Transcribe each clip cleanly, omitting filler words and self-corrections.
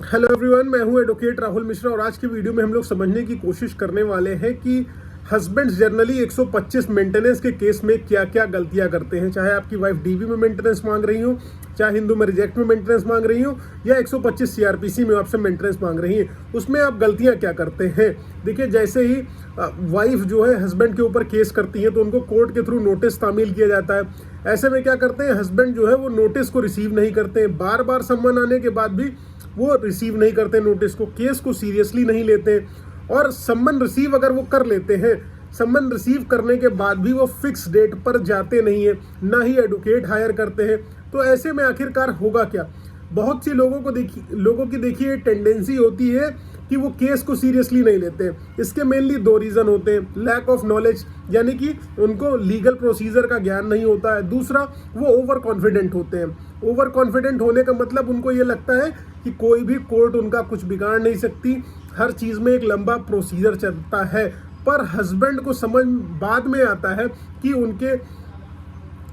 Hello everyone, मैं हूं advocate Rahul Mishra और आज की वीडियो में हम लोग समझने की कोशिश करने वाले हैं कि हस्बैंड्स जनरली 125 मेंटेनेंस के केस में क्या क्या गलतियां करते हैं। चाहे आपकी वाइफ डीवी में मेंटेनेंस मांग रही हो, चाहे हिंदू में रिजेक्ट में मेंटेनेंस मांग रही हो, या 125 सीआरपीसी में आपसे मेंटेनेंस मांग रही है, उसमें आप गलतियां क्या करते हैं। देखिए, जैसे ही वाइफ जो है हस्बैंड के ऊपर केस करती है तो उनको कोर्ट के थ्रू नोटिस तामील किया जाता है। ऐसे में क्या करते हैं, हस्बैंड जो है वो नोटिस को रिसीव नहीं करते हैं। बार बार सम्मन आने के बाद भी वो रिसीव नहीं करते नोटिस को, केस को सीरियसली नहीं लेते। और सम्मन रिसीव अगर वो कर लेते हैं, सम्मन रिसीव करने के बाद भी वो फिक्स डेट पर जाते नहीं है, ना ही एडवोकेट हायर करते हैं। तो ऐसे में आखिरकार होगा क्या। बहुत सी लोगों की देखिए टेंडेंसी होती है कि वो केस को सीरियसली नहीं लेते हैं। इसके मेनली दो रीज़न होते हैं। लैक ऑफ नॉलेज, यानी कि उनको लीगल प्रोसीजर का ज्ञान नहीं होता है। दूसरा, वो ओवर कॉन्फिडेंट होते हैं। ओवर कॉन्फिडेंट होने का मतलब उनको ये लगता है कि कोई भी कोर्ट उनका कुछ बिगाड़ नहीं सकती, हर चीज़ में एक लंबा प्रोसीजर चलता है। पर हस्बैंड को समझ बाद में आता है कि उनके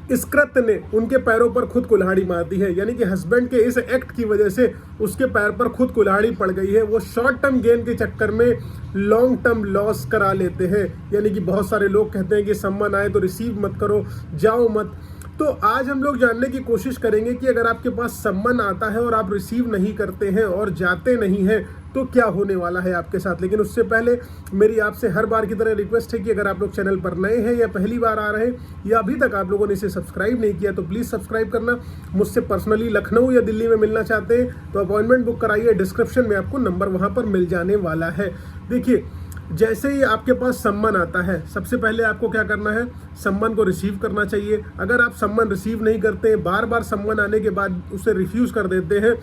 इस कृत्य ने उनके पैरों पर खुद कुल्हाड़ी मार दी है, यानी कि हस्बैंड के इस एक्ट की वजह से उसके पैर पर खुद कुल्हाड़ी पड़ गई है। वो शॉर्ट टर्म गेन के चक्कर में लॉन्ग टर्म लॉस करा लेते हैं। यानी कि बहुत सारे लोग कहते हैं कि सम्मन आए तो रिसीव मत करो, जाओ मत। तो आज हम लोग जानने की कोशिश करेंगे कि अगर आपके पास सम्मन आता है और आप रिसीव नहीं करते हैं और जाते नहीं हैं तो क्या होने वाला है आपके साथ। लेकिन उससे पहले मेरी आपसे हर बार की तरह रिक्वेस्ट है कि अगर आप लोग चैनल पर नए हैं या पहली बार आ रहे हैं या अभी तक आप लोगों ने इसे सब्सक्राइब नहीं किया तो प्लीज़ सब्सक्राइब करना। मुझसे पर्सनली लखनऊ या दिल्ली में मिलना चाहते हैं तो अपॉइंटमेंट बुक कराइए, डिस्क्रिप्शन में आपको नंबर वहाँ पर मिल जाने वाला है। देखिए, जैसे ही आपके पास सम्मन आता है, सबसे पहले आपको क्या करना है, सम्मन को रिसीव करना चाहिए। अगर आप सम्मन रिसीव नहीं करते, बार बार सम्मन आने के बाद उसे रिफ्यूज़ कर देते हैं,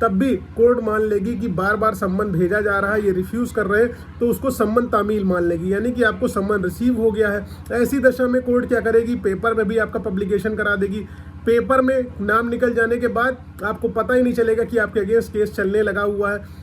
तब भी कोर्ट मान लेगी कि बार बार सम्मन भेजा जा रहा है, ये रिफ्यूज़ कर रहे हैं, तो उसको सम्मन तामील मान लेगी, यानी कि आपको सम्मन रिसीव हो गया है। ऐसी दशा में कोर्ट क्या करेगी, पेपर में भी आपका पब्लिकेशन करा देगी। पेपर में नाम निकल जाने के बाद आपको पता ही नहीं चलेगा कि आपके अगेंस्ट केस चलने लगा हुआ है।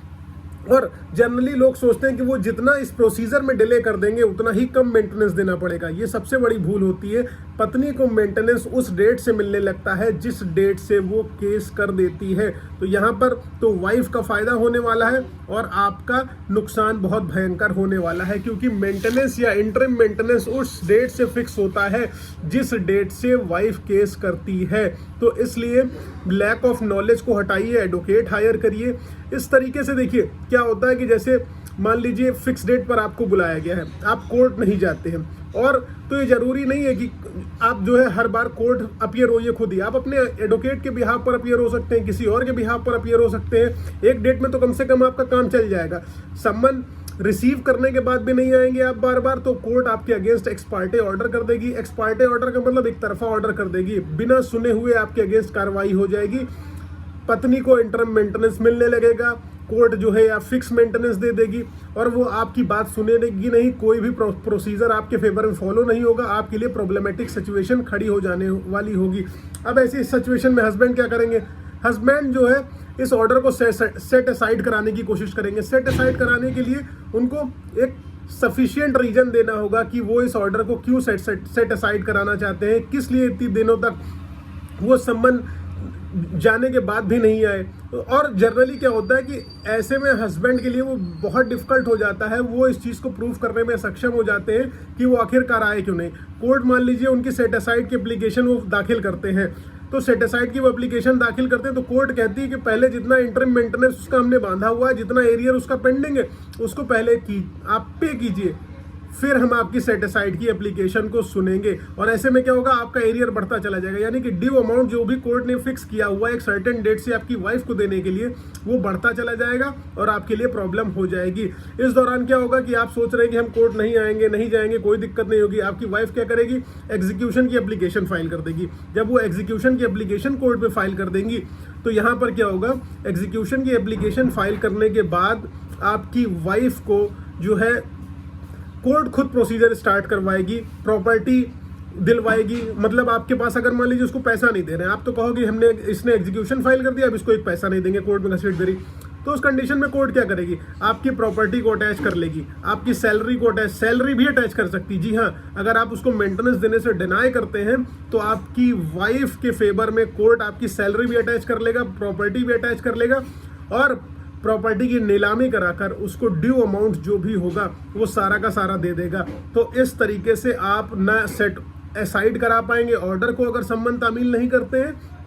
और जनरली लोग सोचते हैं कि वो जितना इस प्रोसीजर में डिले कर देंगे उतना ही कम मेंटेनेंस देना पड़ेगा। ये सबसे बड़ी भूल होती है। पत्नी को मेंटेनेंस उस डेट से मिलने लगता है जिस डेट से वो केस कर देती है। तो यहाँ पर तो वाइफ का फायदा होने वाला है और आपका नुकसान बहुत भयंकर होने वाला है, क्योंकि मेंटेनेंस या इंटरिम मेंटेनेंस उस डेट से फिक्स होता है जिस डेट से वाइफ केस करती है। तो इसलिए लैक ऑफ नॉलेज को हटाइए, एडवोकेट हायर करिए। इस तरीके से देखिए क्या होता है कि जैसे मान लीजिए फिक्स डेट पर आपको बुलाया गया है, आप कोर्ट नहीं जाते हैं, और तो ये जरूरी नहीं है कि आप जो है हर बार कोर्ट अपीयर होइए खुद ही। आप अपने एडवोकेट के बिहाफ पर अपीयर हो सकते हैं, किसी और के बिहाफ पर अपीयर हो सकते हैं। एक डेट में तो कम से कम आपका काम चल जाएगा। सम्मन रिसीव करने के बाद भी नहीं आएंगे आप बार बार, तो कोर्ट आपके अगेंस्ट एक्स पार्टे ऑर्डर कर देगी। एक्स पार्टे ऑर्डर का मतलब एक तरफा ऑर्डर कर देगी, बिना सुने हुए आपके अगेंस्ट कार्रवाई हो जाएगी। पत्नी को इंटरम मेंटेनेंस मिलने लगेगा, कोर्ट जो है या फिक्स मेंटेनेंस दे देगी और वो आपकी बात सुनेगी नहीं। कोई भी प्रोसीजर आपके फेवर में फॉलो नहीं होगा, आपके लिए प्रॉब्लमेटिक सिचुएशन खड़ी हो जाने वाली होगी। अब ऐसी सिचुएशन में हस्बैंड क्या करेंगे, हस्बैंड जो है इस ऑर्डर को सेट असाइड कराने की कोशिश करेंगे। सेट असाइड कराने के लिए उनको एक सफिशिएंट रीजन देना होगा कि वो इस ऑर्डर को क्यों सेट असाइड कराना चाहते हैं, किस लिए इतनी दिनों तक वो सम्मन जाने के बाद भी नहीं आए। और जनरली क्या होता है कि ऐसे में हस्बैंड के लिए वो बहुत डिफिकल्ट हो जाता है, वो इस चीज़ को प्रूव करने में सक्षम हो जाते हैं कि वो आखिरकार आए क्यों नहीं। कोर्ट मान लीजिए उनकी सेट असाइड की एप्लीकेशन वो दाखिल करते हैं, तो सेट असाइड की वो एप्लीकेशन दाखिल करते हैं तो कोर्ट कहती है कि पहले जितना इंटरिम मेंटेनेंस उसका हमने बांधा हुआ है, जितना एरियर उसका पेंडिंग है, उसको पहले आप पे कीजिए, फिर हम आपकी सेट असाइड की एप्लीकेशन को सुनेंगे। और ऐसे में क्या होगा, आपका एरियर बढ़ता चला जाएगा, यानी कि ड्यू अमाउंट जो भी कोर्ट ने फिक्स किया हुआ है एक सर्टेन डेट से आपकी वाइफ को देने के लिए, वो बढ़ता चला जाएगा और आपके लिए प्रॉब्लम हो जाएगी। इस दौरान क्या होगा कि आप सोच रहे हैं कि हम कोर्ट नहीं आएंगे, नहीं जाएंगे, कोई दिक्कत नहीं होगी। आपकी वाइफ क्या करेगी, एग्जीक्यूशन की एप्लीकेशन फाइल कर देगी। जब वो एग्जीक्यूशन की एप्लीकेशन कोर्ट में फाइल कर देंगी तो यहाँ पर क्या होगा, एग्जीक्यूशन की एप्लीकेशन फाइल करने के बाद आपकी वाइफ को जो है कोर्ट खुद प्रोसीजर स्टार्ट करवाएगी, प्रॉपर्टी दिलवाएगी। मतलब आपके पास अगर मान लीजिए उसको पैसा नहीं दे रहे हैं, आप तो कहोगे हमने इसने एग्जीक्यूशन फाइल कर दिया, अब इसको एक पैसा नहीं देंगे, कोर्ट में घसीट दे रही, तो उस कंडीशन में कोर्ट क्या करेगी, आपकी प्रॉपर्टी को अटैच कर लेगी, आपकी सैलरी को सैलरी भी अटैच कर सकती। जी हाँ, अगर आप उसको मेंटेनेंस देने से डिनाई करते हैं तो आपकी वाइफ के फेवर में कोर्ट आपकी सैलरी भी अटैच कर लेगा, प्रॉपर्टी भी अटैच कर लेगा और प्रॉपर्टी की नीलामी कराकर उसको ड्यू अमाउंट जो भी होगा वो सारा का सारा दे देगा। तो इस तरीके से आप ना सेट असाइड करा पाएंगे ऑर्डर को अगर संबंध तामील नहीं करते हैं,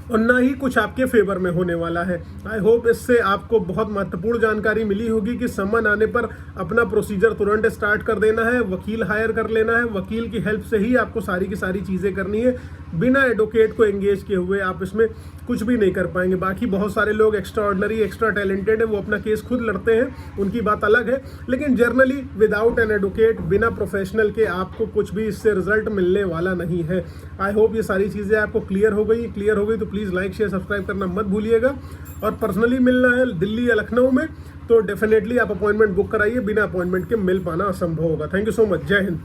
और ना ही कुछ आपके फेवर में होने वाला है। आई होप इससे आपको बहुत महत्वपूर्ण जानकारी मिली होगी कि समन आने पर अपना प्रोसीजर तुरंत स्टार्ट कर देना है, वकील हायर कर लेना है, वकील की हेल्प से ही आपको सारी की सारी चीज़ें करनी है। बिना एडवोकेट को एंगेज किए हुए आप इसमें कुछ भी नहीं कर पाएंगे। बाकी बहुत सारे लोग एक्स्ट्रा ऑर्डिनरी, एक्स्ट्रा टैलेंटेड है, वो अपना केस खुद लड़ते हैं, उनकी बात अलग है, लेकिन जनरली विदाउट एन एडवोकेट, बिना प्रोफेशनल के आपको कुछ भी इससे रिजल्ट मिलने वाला नहीं है। आई होप ये सारी चीज़ें आपको क्लियर हो गई तो प्लीज़ लाइक शेयर सब्सक्राइब करना मत भूलिएगा। और पर्सनली मिलना है दिल्ली या लखनऊ में तो डेफिनेटली आप अपॉइंटमेंट बुक कराइए, बिना अपॉइंटमेंट के मिल पाना असंभव होगा। थैंक यू सो मच, जय हिंद।